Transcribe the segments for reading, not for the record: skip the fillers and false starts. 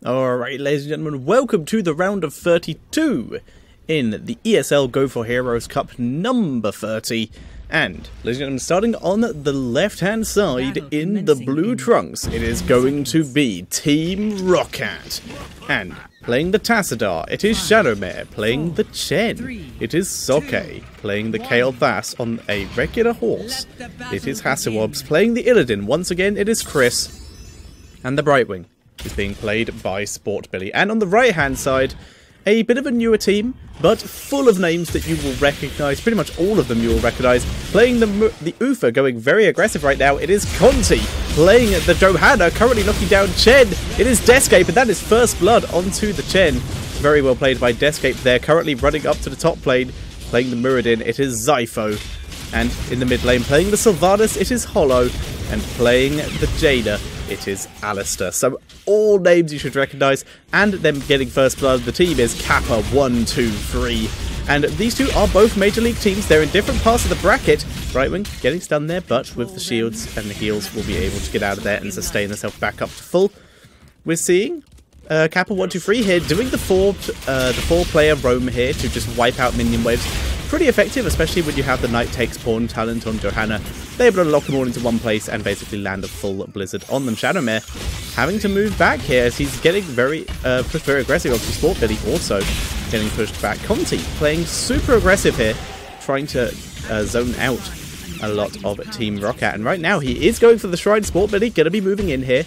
Alright, ladies and gentlemen, welcome to the round of 32 in the ESL Go4Heroes Cup number 30. And, ladies and gentlemen, starting on the left-hand side in the blue trunks, it is going to be Team ROCCAT. And, playing the Tassadar, it is Shadowmare. Playing the Chen, it is Soke. Playing the Kale Thas on a regular horse, it is Hasselwobs. Playing the Illidan, once again, it is Chris. And the Brightwing is being played by Sport Billy. And on the right-hand side, a bit of a newer team, but full of names that you will recognise. Pretty much all of them you will recognise. Playing the Ufa, going very aggressive right now, it is Conti. Playing the Johanna, currently knocking down Chen. It is Descape, and that is first blood onto the Chen. Very well played by Descape there, currently running up to the top lane. Playing the Muradin, it is Zypho. And in the mid lane, playing the Sylvanas, it is Hollow. And playing the Jada, it is Alistair. So all names you should recognise, and them getting first blood. The team is Kappa123, and these two are both Major League teams. They're in different parts of the bracket. Brightwing getting stunned there, but with the shields and the heals will be able to get out of there and sustain themselves back up to full. We're seeing Kappa123 here doing the four-player roam here to just wipe out minion waves. Pretty effective, especially when you have the Knight Takes Pawn talent on Johanna. They're able to lock them all into one place and basically land a full Blizzard on them. Shadowmare having to move back here as he's getting pushed very aggressive. Obviously, Sport Billy also getting pushed back. Conti playing super aggressive here, trying to zone out a lot of Team ROCCAT. And right now, he is going for the Shrine. Sport Billy going to be moving in here.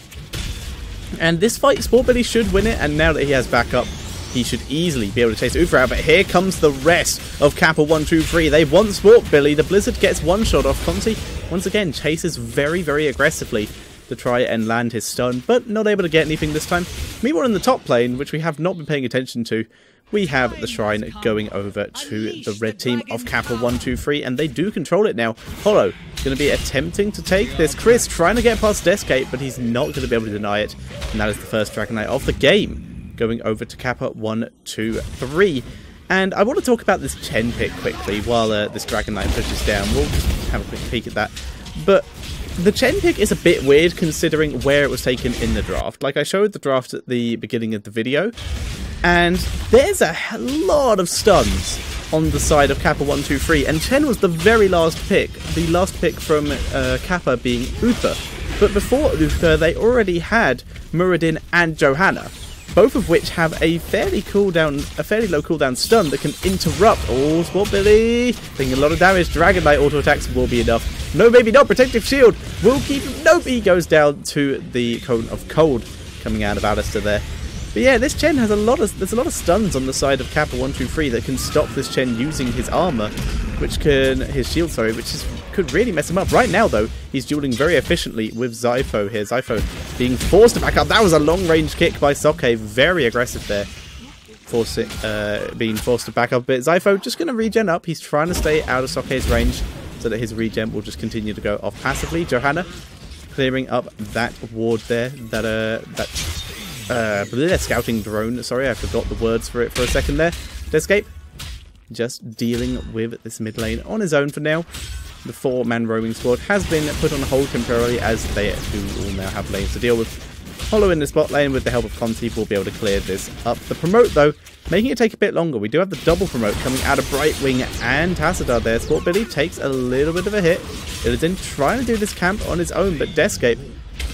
And this fight, Sport Billy should win it, and now that he has backup, he should easily be able to chase Ufa out. But here comes the rest of Kappa123. They want Sport Billy. The Blizzard gets one shot off. Conti, once again, chases very, very aggressively to try and land his stun, but not able to get anything this time. Meanwhile, in the top lane, which we have not been paying attention to, we have the Shrine going over to the red team of Kappa123, and they do control it now. Hollow going to be attempting to take this. Chris trying to get past Descape, but he's not going to be able to deny it. And that is the first Dragon Knight of the game, going over to Kappa123. And I want to talk about this Chen pick quickly while this Dragon Knight pushes down. We'll just have a quick peek at that. But the Chen pick is a bit weird considering where it was taken in the draft. Like, I showed the draft at the beginning of the video, and there's a lot of stuns on the side of Kappa123, and Chen was the very last pick. The last pick from Kappa being Ufa. But before Ufa, they already had Muradin and Johanna, both of which have a fairly low cooldown stun that can interrupt. Oh, Sport Billy taking a lot of damage. Dragon Knight auto attacks will be enough. No, maybe not. Protective shield will keep him. Nope, he goes down to the Cone of Cold coming out of Alistair there. But yeah, this Chen has there's a lot of stuns on the side of Kappa123 that can stop this Chen using his armor, his shield, which could really mess him up. Right now, though, he's dueling very efficiently with Zypho here. Zypho being forced to back up. That was a long-range kick by Soke. Very aggressive there. Being forced to back up a bit. Zypho just going to regen up. He's trying to stay out of Soke's range so that his regen will just continue to go off passively. Johanna clearing up that ward there. That scouting drone. Sorry, I forgot the words for it for a second there. Descape just dealing with this mid lane on his own for now. The four-man roaming squad has been put on hold temporarily as they do all now have lanes to deal with. Hollow in the spot lane with the help of Conti will be able to clear this up. The promote, though, making it take a bit longer. We do have the double promote coming out of Brightwing and Tassadar there. Sport Billy takes a little bit of a hit. Illidan trying to do this camp on his own, but Descape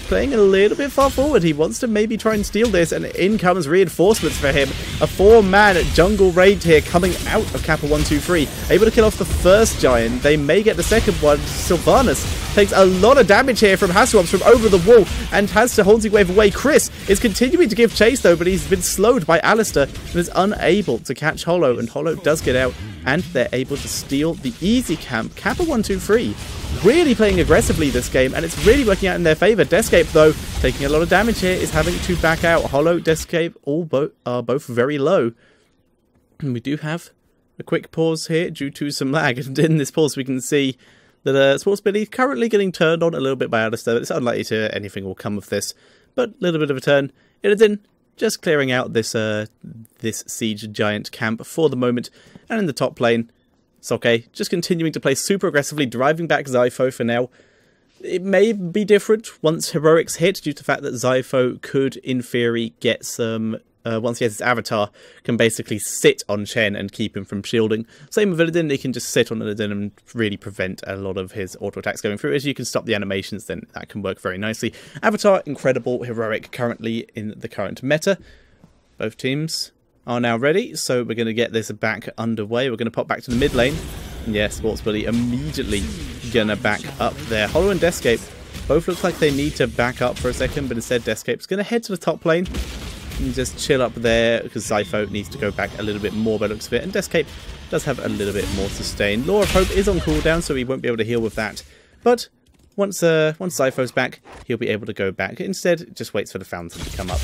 playing a little bit far forward. He wants to maybe try and steal this, and in comes reinforcements for him. A four-man jungle raid here coming out of Kappa123. Able to kill off the first giant. They may get the second one. Sylvanas takes a lot of damage here from Hasselwobs from over the wall and has to Haunting Wave away. Chris is continuing to give chase, though, but he's been slowed by Alistair and is unable to catch Hollow, and Hollow does get out, and they're able to steal the easy camp. Kappa123 really playing aggressively this game, and it's really working out in their favour. Descape, though, taking a lot of damage here, is having to back out. Hollow, Descape, are both very low. And we do have a quick pause here due to some lag. And in this pause, we can see that Sports Billy is currently getting turned on a little bit by Alistair. It's unlikely to anything will come of this, but a little bit of a turn. Illidan just clearing out this siege giant camp for the moment. And in the top lane, Soke just continuing to play super aggressively, driving back Zypho for now. It may be different once heroics hit, due to the fact that Zypho could, in theory, get some... once he has his avatar, can basically sit on Chen and keep him from shielding. Same with Illidan, he can just sit on Illidan and really prevent a lot of his auto attacks going through. As you can stop the animations, then that can work very nicely. Avatar, incredible, heroic, currently in the current meta. Both teams are now ready, so we're going to get this back underway. We're going to pop back to the mid lane. And yeah, Sports Bully immediately going to back up there. Hollow and Deathscape both look like they need to back up for a second, but instead Deathscape's going to head to the top lane and just chill up there, because Zypho needs to go back a little bit more by the looks of it, and Deathscape does have a little bit more sustain. Law of Hope is on cooldown, so he won't be able to heal with that, but once Zypho's back, he'll be able to go back. Instead, just waits for the fountain to come up.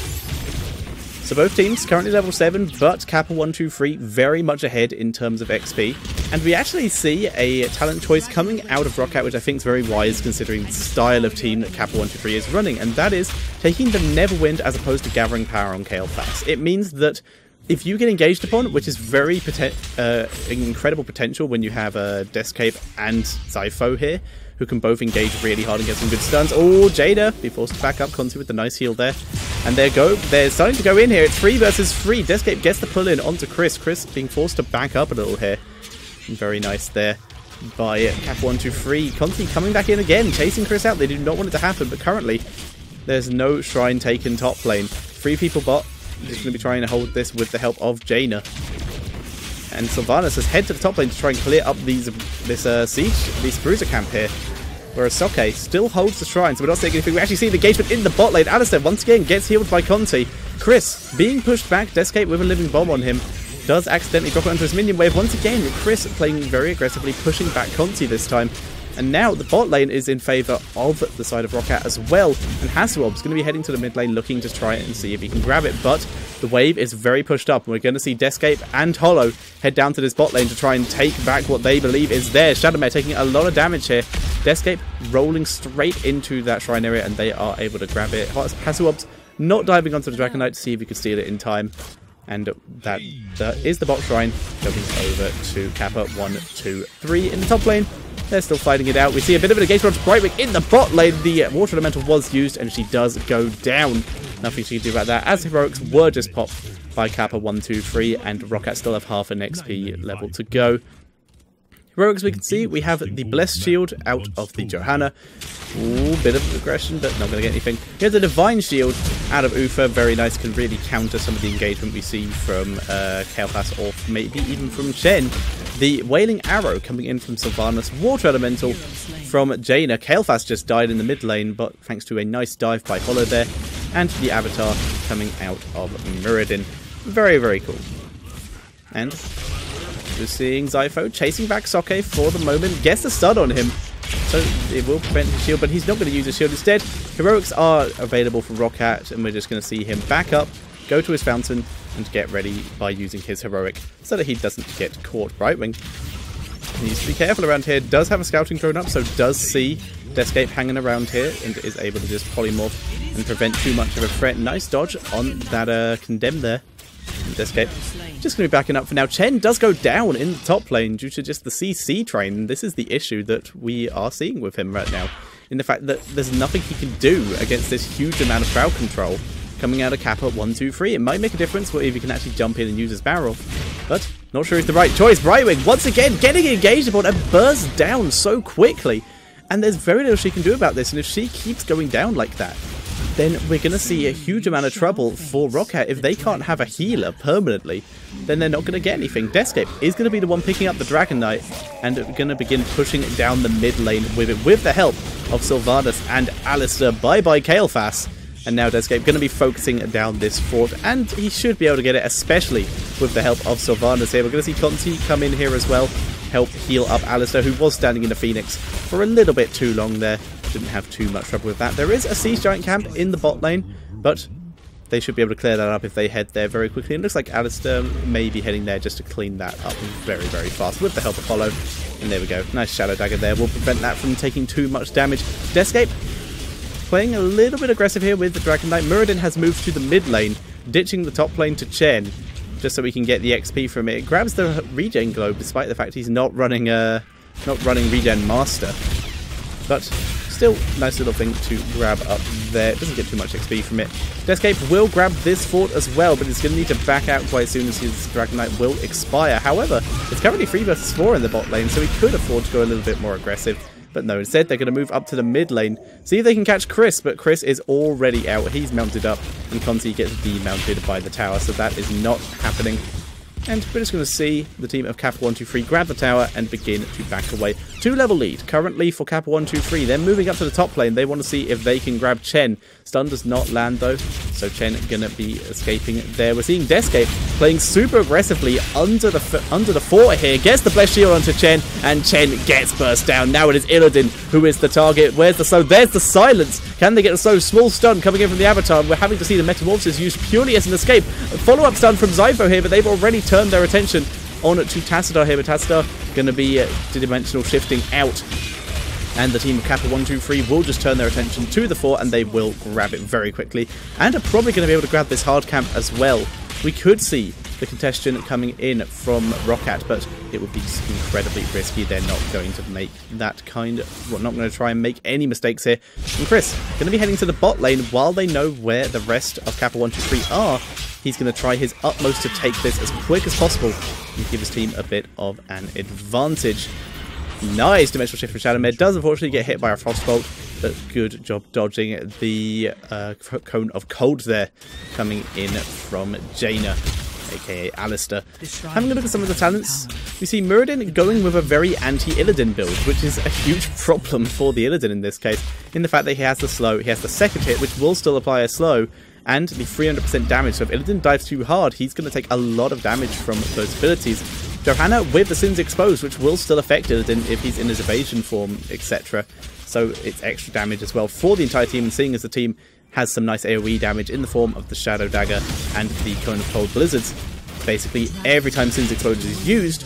So both teams currently level 7, but Kappa123 very much ahead in terms of XP. And we actually see a talent choice coming out of ROCCAT, which I think is very wise considering the style of team that Kappa123 is running, and that is taking the Neverwind as opposed to gathering power on Kael'thas. It means that if you get engaged upon, which is very incredible potential when you have Deathscape and Zypho here, who can both engage really hard and get some good stuns. Oh, Jada be forced to back up. Conti with the nice heal there. And there go. They're starting to go in here. It's 3 versus 3. Deathscape gets the pull in onto Chris. Chris being forced to back up a little here. Very nice there by Kappa123. Conti coming back in again, chasing Chris out. They do not want it to happen, but currently there's no shrine taken top lane. 3 people bot. Just going to be trying to hold this with the help of Jaina. And Sylvanas has head to the top lane to try and clear up this siege, this bruiser camp here. Whereas Soke still holds the shrine, so we're not seeing anything. We actually see the engagement in the bot lane. Alistair once again gets healed by Conti. Chris being pushed back. Deathscape with a living bomb on him does accidentally drop it onto his minion wave. Once again, Chris playing very aggressively, pushing back Conti this time. And now the bot lane is in favour of the side of ROCCAT as well. And Hasselhoff's going to be heading to the mid lane looking to try and see if he can grab it. But the wave is very pushed up. And we're going to see Deathscape and Hollow head down to this bot lane to try and take back what they believe is theirs. Shadowmare taking a lot of damage here. Deathscape rolling straight into that shrine area, and they are able to grab it. Hasselhoff's not diving onto the Dragon Knight to see if he could steal it in time. And that is the bot shrine going over to Kappa123 in the top lane. They're still fighting it out. We see a bit of an engagement onto Brightwing in the bot lane. The water elemental was used and she does go down. Nothing she can do about that, as heroics were just popped by Kappa123 and ROCCAT still have half an XP level to go. Heroics, we can see we have the Blessed Shield out of the Johanna. Ooh, bit of aggression, but not going to get anything. Here's the Divine Shield out of Ufa. Very nice, can really counter some of the engagement we see from Kael'thas or maybe even from Chen. The Wailing Arrow coming in from Sylvanas. Water Elemental from Jaina. Kael'thas just died in the mid lane, but thanks to a nice dive by Hollow there. And the Avatar coming out of Muradin. Very, very cool. And we're seeing Zypho chasing back Soke for the moment. Gets the stun on him, so it will prevent his shield, but he's not going to use his shield instead. Heroics are available for ROCCAT, and we're just going to see him back up, go to his fountain, and get ready by using his heroic so that he doesn't get caught. Brightwing needs to be careful around here. Does have a scouting drone up, so does see Deathscape hanging around here and is able to just polymorph and prevent too much of a threat. Nice dodge on that condemn there. Deathscape just going to be backing up for now. Chen does go down in the top lane due to just the CC train. This is the issue that we are seeing with him right now, in the fact that there's nothing he can do against this huge amount of crowd control coming out of Kappa123. It might make a difference if he can actually jump in and use his barrel, but not sure it's the right choice. Brightwing once again getting engaged upon and bursts down so quickly, and there's very little she can do about this. And if she keeps going down like that, then we're going to see a huge amount of trouble for ROCCAT. If they can't have a healer permanently, then they're not going to get anything. Deathscape is going to be the one picking up the Dragon Knight and going to begin pushing down the mid lane with it, with the help of Sylvanas and Alistair. Bye-bye Kael'thas. And now Deathscape going to be focusing down this fort, and he should be able to get it, especially with the help of Sylvanas here. We're going to see Conti come in here as well, help heal up Alistair, who was standing in the Phoenix for a little bit too long there. Didn't have too much trouble with that. There is a Siege Giant camp in the bot lane, but they should be able to clear that up if they head there very quickly. And it looks like Alistair may be heading there just to clean that up very, very fast with the help of Hollow. And there we go. Nice Shadow Dagger there. Will prevent that from taking too much damage. Deathscape playing a little bit aggressive here with the Dragon Knight. Muradin has moved to the mid lane, ditching the top lane to Chen, just so we can get the XP from it. It grabs the regen globe, despite the fact he's not running Regen Master. But Still, nice little thing to grab up there. Doesn't get too much XP from it. Deathscape will grab this fort as well, but he's going to need to back out quite soon as his Dragon Knight will expire. However, it's currently 3 versus 4 in the bot lane, so he could afford to go a little bit more aggressive. But no, instead they're going to move up to the mid lane, see if they can catch Chris, but Chris is already out. He's mounted up, and Conti gets demounted by the tower, so that is not happening. And we're just going to see the team of Kappa123 grab the tower and begin to back away. 2-level lead currently for Kappa123. They're moving up to the top lane. They want to see if they can grab Chen. Stun does not land though, so Chen going to be escaping there. We're seeing Deathscape playing super aggressively under the fort here. Gets the Blessed Shield onto Chen, and Chen gets burst down. Now it is Illidan who is the target. Where's the slow? There's the silence. Can they get a slow? Small stun coming in from the Avatar. We're having to see the Metamorphosis used purely as an escape. A follow-up stun from Zypho here, but they've already turned their attention on to Tassadar here, but Tassadar going to be dimensional shifting out, and the team of Kappa123 will just turn their attention to the fort and they will grab it very quickly, and are probably going to be able to grab this hard camp as well. We could see the congestion coming in from ROCCAT, but it would be incredibly risky. They're not going to make that kind of... Well, not going to try and make any mistakes here. And Chris going to be heading to the bot lane while they know where the rest of Kappa123 are. He's going to try his utmost to take this as quick as possible and give his team a bit of an advantage. Nice dimensional shift from Shadowmare. Does unfortunately get hit by a Frostbolt, but good job dodging the Cone of Cold there coming in from Jaina, aka Alistair. Having a look at some of the talents, we see Muradin going with a very anti-Illidan build, which is a huge problem for the Illidan in this case, in the fact that he has the slow, he has the second hit, which will still apply a slow, and the 300% damage. So if Illidan dives too hard, he's going to take a lot of damage from those abilities. Johanna with the Sins Exposed, which will still affect Illidan if he's in his evasion form, etc. So it's extra damage as well for the entire team, and seeing as the team has some nice AoE damage in the form of the Shadow Dagger and the Cone of Cold Blizzards, basically every time Sins Exposed is used,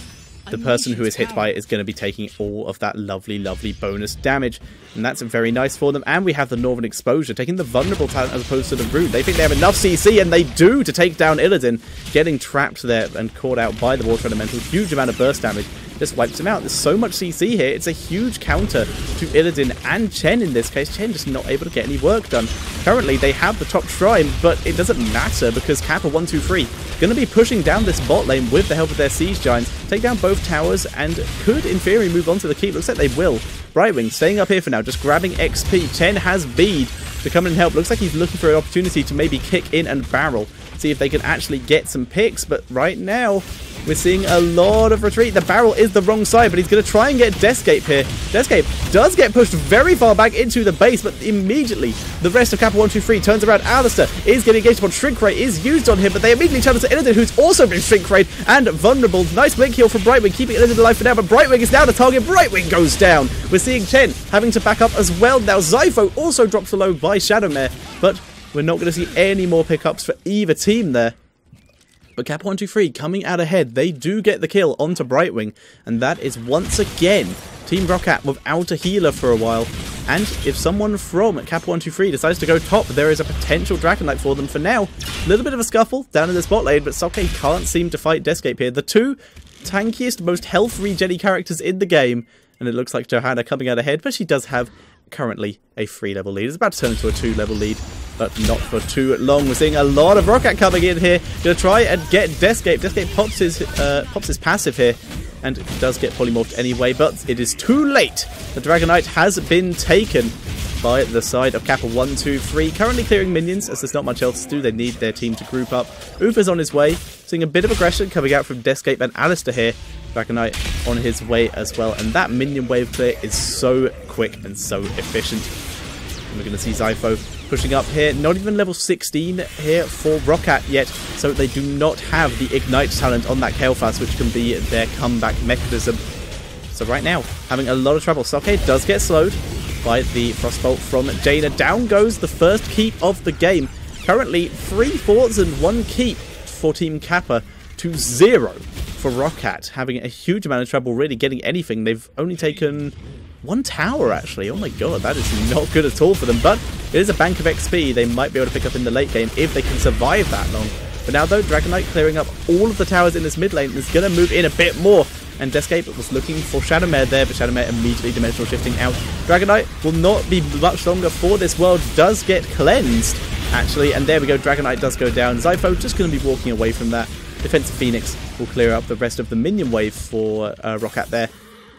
the person who is hit by it is going to be taking all of that lovely, lovely bonus damage. And that's very nice for them. And we have the Northern Exposure, taking the vulnerable talent as opposed to the Rune. They think they have enough CC, and they do, to take down Illidan. Getting trapped there and caught out by the Water Elemental. Huge amount of burst damage. Just wipes him out. There's so much CC here. It's a huge counter to Illidan and Chen in this case. Chen just not able to get any work done. Currently, they have the top shrine, but it doesn't matter because Kappa123 going to be pushing down this bot lane with the help of their Siege Giants. Take down both towers and could, in theory, move on to the keep. Looks like they will. Brightwing staying up here for now, just grabbing XP. Chen has Bead to come and help. Looks like he's looking for an opportunity to maybe kick in and barrel. See if they can actually get some picks, but right now we're seeing a lot of retreat. The barrel is the wrong side, but he's going to try and get Deathscape here. Deathscape does get pushed very far back into the base, but immediately the rest of Kappa123 turns around. Alistair is getting engaged upon Shrink Ray, is used on him, but they immediately turn to Illidan, who's also been Shrink Rayed and vulnerable. Nice blink heal from Brightwing, keeping Illidan alive for now, but Brightwing is now the target. Brightwing goes down. We're seeing Chen having to back up as well now. Zypho also drops low by Shadowmare, but we're not going to see any more pickups for either team there. But Kappa123 coming out ahead. They do get the kill onto Brightwing, and that is once again Team ROCCAT without a healer for a while. And if someone from Kappa123 decides to go top, there is a potential Dragon Knight for them for now. A little bit of a scuffle down in the spot lane, but Soke can't seem to fight Deathscape here. The two tankiest, most health regen characters in the game, and it looks like Johanna coming out ahead, but she does have currently a 3-level lead. It's about to turn into a 2-level lead, but not for too long. We're seeing a lot of ROCCAT coming in here. Gonna try and get Deathscape. Deathscape pops his passive here, and does get polymorphed anyway, but it is too late. The Dragon Knight has been taken by the side of Kappa123. Currently clearing minions, as there's not much else to do. They need their team to group up. Ufa's on his way. Seeing a bit of aggression coming out from Deathscape and Alistair here. Dragon Knight on his way as well, and that minion wave clear is so quick and so efficient. And we're going to see Zypho pushing up here. Not even level 16 here for ROCCAT yet, so they do not have the Ignite talent on that Kael'thas, which can be their comeback mechanism. So right now, having a lot of trouble. Soke does get slowed by the Frostbolt from Jaina. Down goes the first keep of the game. Currently 3 forts and 1 keep for Team Kappa to 0 for ROCCAT, having a huge amount of trouble really getting anything. They've only taken 1 tower actually. Oh my god, that is not good at all for them, but it is a bank of XP they might be able to pick up in the late game if they can survive that long. But now though, Dragon Knight clearing up all of the towers in this mid lane is going to move in a bit more. and Deathscape was looking for Shadowmare there, but Shadowmare immediately dimensional shifting out. Dragonite will not be much longer for this world, does get cleansed, actually, and there we go, Dragonite does go down. Zypho just going to be walking away from that. Defensive Phoenix will clear up the rest of the minion wave for ROCCAT there.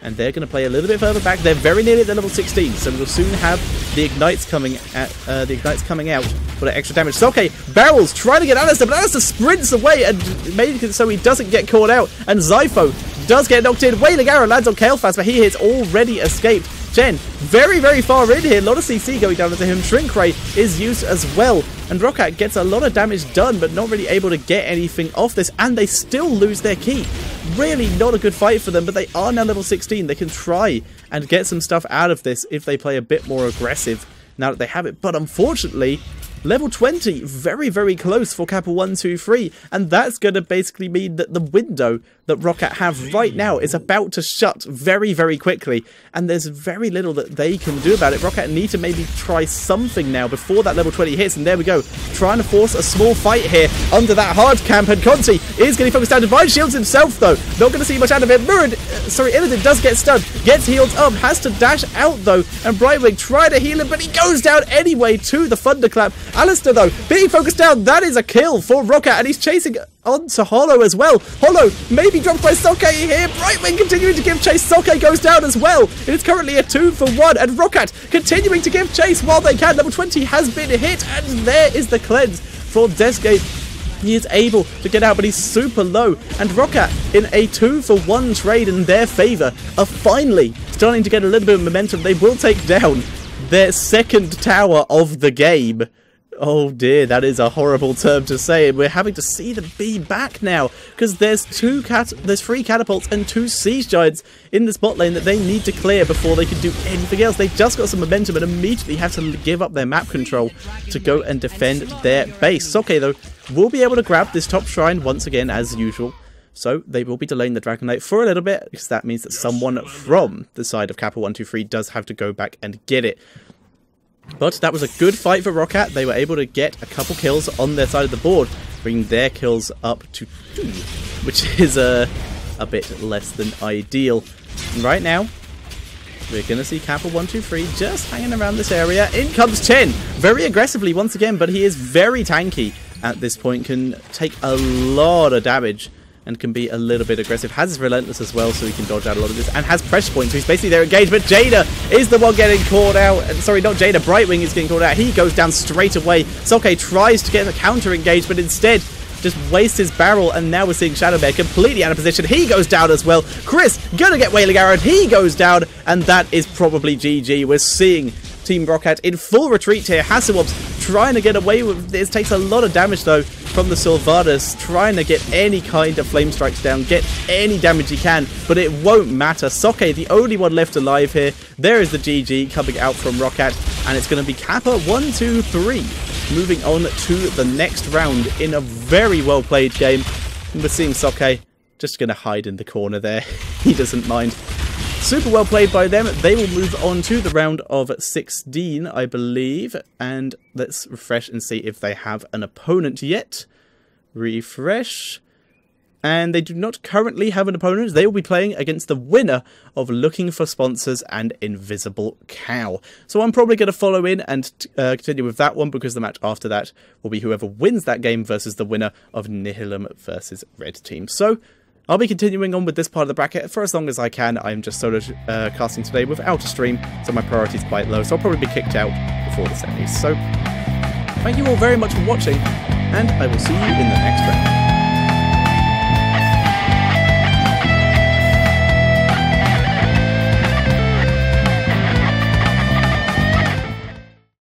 And they're going to play a little bit further back. They're very nearly at the level 16, so we'll soon have the Ignites coming out for that extra damage. So, okay, Barrels trying to get Alistair, but Alistair sprints away and made it so he doesn't get caught out. And Zypho does get knocked in. Wailing Arrow lands on Kael'thas, but he has already escaped. Jen, very, very far in here. A lot of CC going down into him. Shrink Ray is used as well. And ROCCAT gets a lot of damage done, but not really able to get anything off this. And they still lose their key. Really not a good fight for them, but they are now level 16. They can try and get some stuff out of this if they play a bit more aggressive now that they have it. But unfortunately, level 20, very, very close for Kappa123, and that's going to basically mean that the window that ROCCAT have right now is about to shut very, very quickly, and there's very little that they can do about it. ROCCAT need to maybe try something now before that level 20 hits, and there we go, trying to force a small fight here under that hard camp, and Conti is getting focused down. Divine shields himself, though, not going to see much out of it. Illidan does get stunned, gets healed up, has to dash out, though, and Brightwing tried to heal him, but he goes down anyway to the Thunderclap. Alistair, though, being focused down, that is a kill for ROCCAT, and he's chasing on to Hollow as well. Hollow maybe dropped by Soke here. Brightwing continuing to give chase. Soke goes down as well. It is currently a 2-for-1, and ROCCAT continuing to give chase while they can. Level 20 has been hit, and there is the cleanse for Deathscape. He is able to get out, but he's super low. And ROCCAT, in a 2-for-1 trade in their favour, are finally starting to get a little bit of momentum. They will take down their second tower of the game. Oh dear, that is a horrible term to say. We're having to see them be back now, because there's 3 catapults and 2 siege giants in this bot lane that they need to clear before they can do anything else. They just got some momentum and immediately have to give up their map control to go and defend their base. Soke, though, will be able to grab this top shrine once again as usual. So they will be delaying the Dragonite for a little bit, because that means that someone from the side of Kappa123 does have to go back and get it. But that was a good fight for ROCCAT. They were able to get a couple kills on their side of the board, bringing their kills up to 2, which is a bit less than ideal. And right now, we're going to see Kappa123 just hanging around this area. In comes Chen, very aggressively once again, but he is very tanky at this point, can take a lot of damage and can be a little bit aggressive. Has his Relentless as well, so he can dodge out a lot of this, and has pressure points, so he's basically there engaged, but Jada is the one getting caught out. Sorry, not Jada, Brightwing is getting caught out. He goes down straight away. Soke tries to get a counter engage, but instead just wastes his barrel, and now we're seeing Shadowmare completely out of position. He goes down as well. Chris gonna get Wailing Arrow, he goes down, and that is probably GG. We're seeing Team ROCCAT in full retreat here. Hasselhoff's trying to get away with this. Takes a lot of damage, though, from the Sylvanas, trying to get any kind of flame strikes down, get any damage he can, but it won't matter. Soke, the only one left alive here. There is the GG coming out from ROCCAT, and it's going to be Kappa123 moving on to the next round in a very well played game. And we're seeing Soke just going to hide in the corner there. He doesn't mind. Super well played by them. They will move on to the round of 16, I believe. And let's refresh and see if they have an opponent yet. Refresh. And they do not currently have an opponent. They will be playing against the winner of Looking for Sponsors and Invisible Cow. So I'm probably going to follow in and continue with that one, because the match after that will be whoever wins that game versus the winner of Nihilum versus Red Team. So I'll be continuing on with this part of the bracket for as long as I can. I'm just solo casting today without a stream, so my priority is quite low, so I'll probably be kicked out before the semis. So thank you all very much for watching, and I will see you in the next round.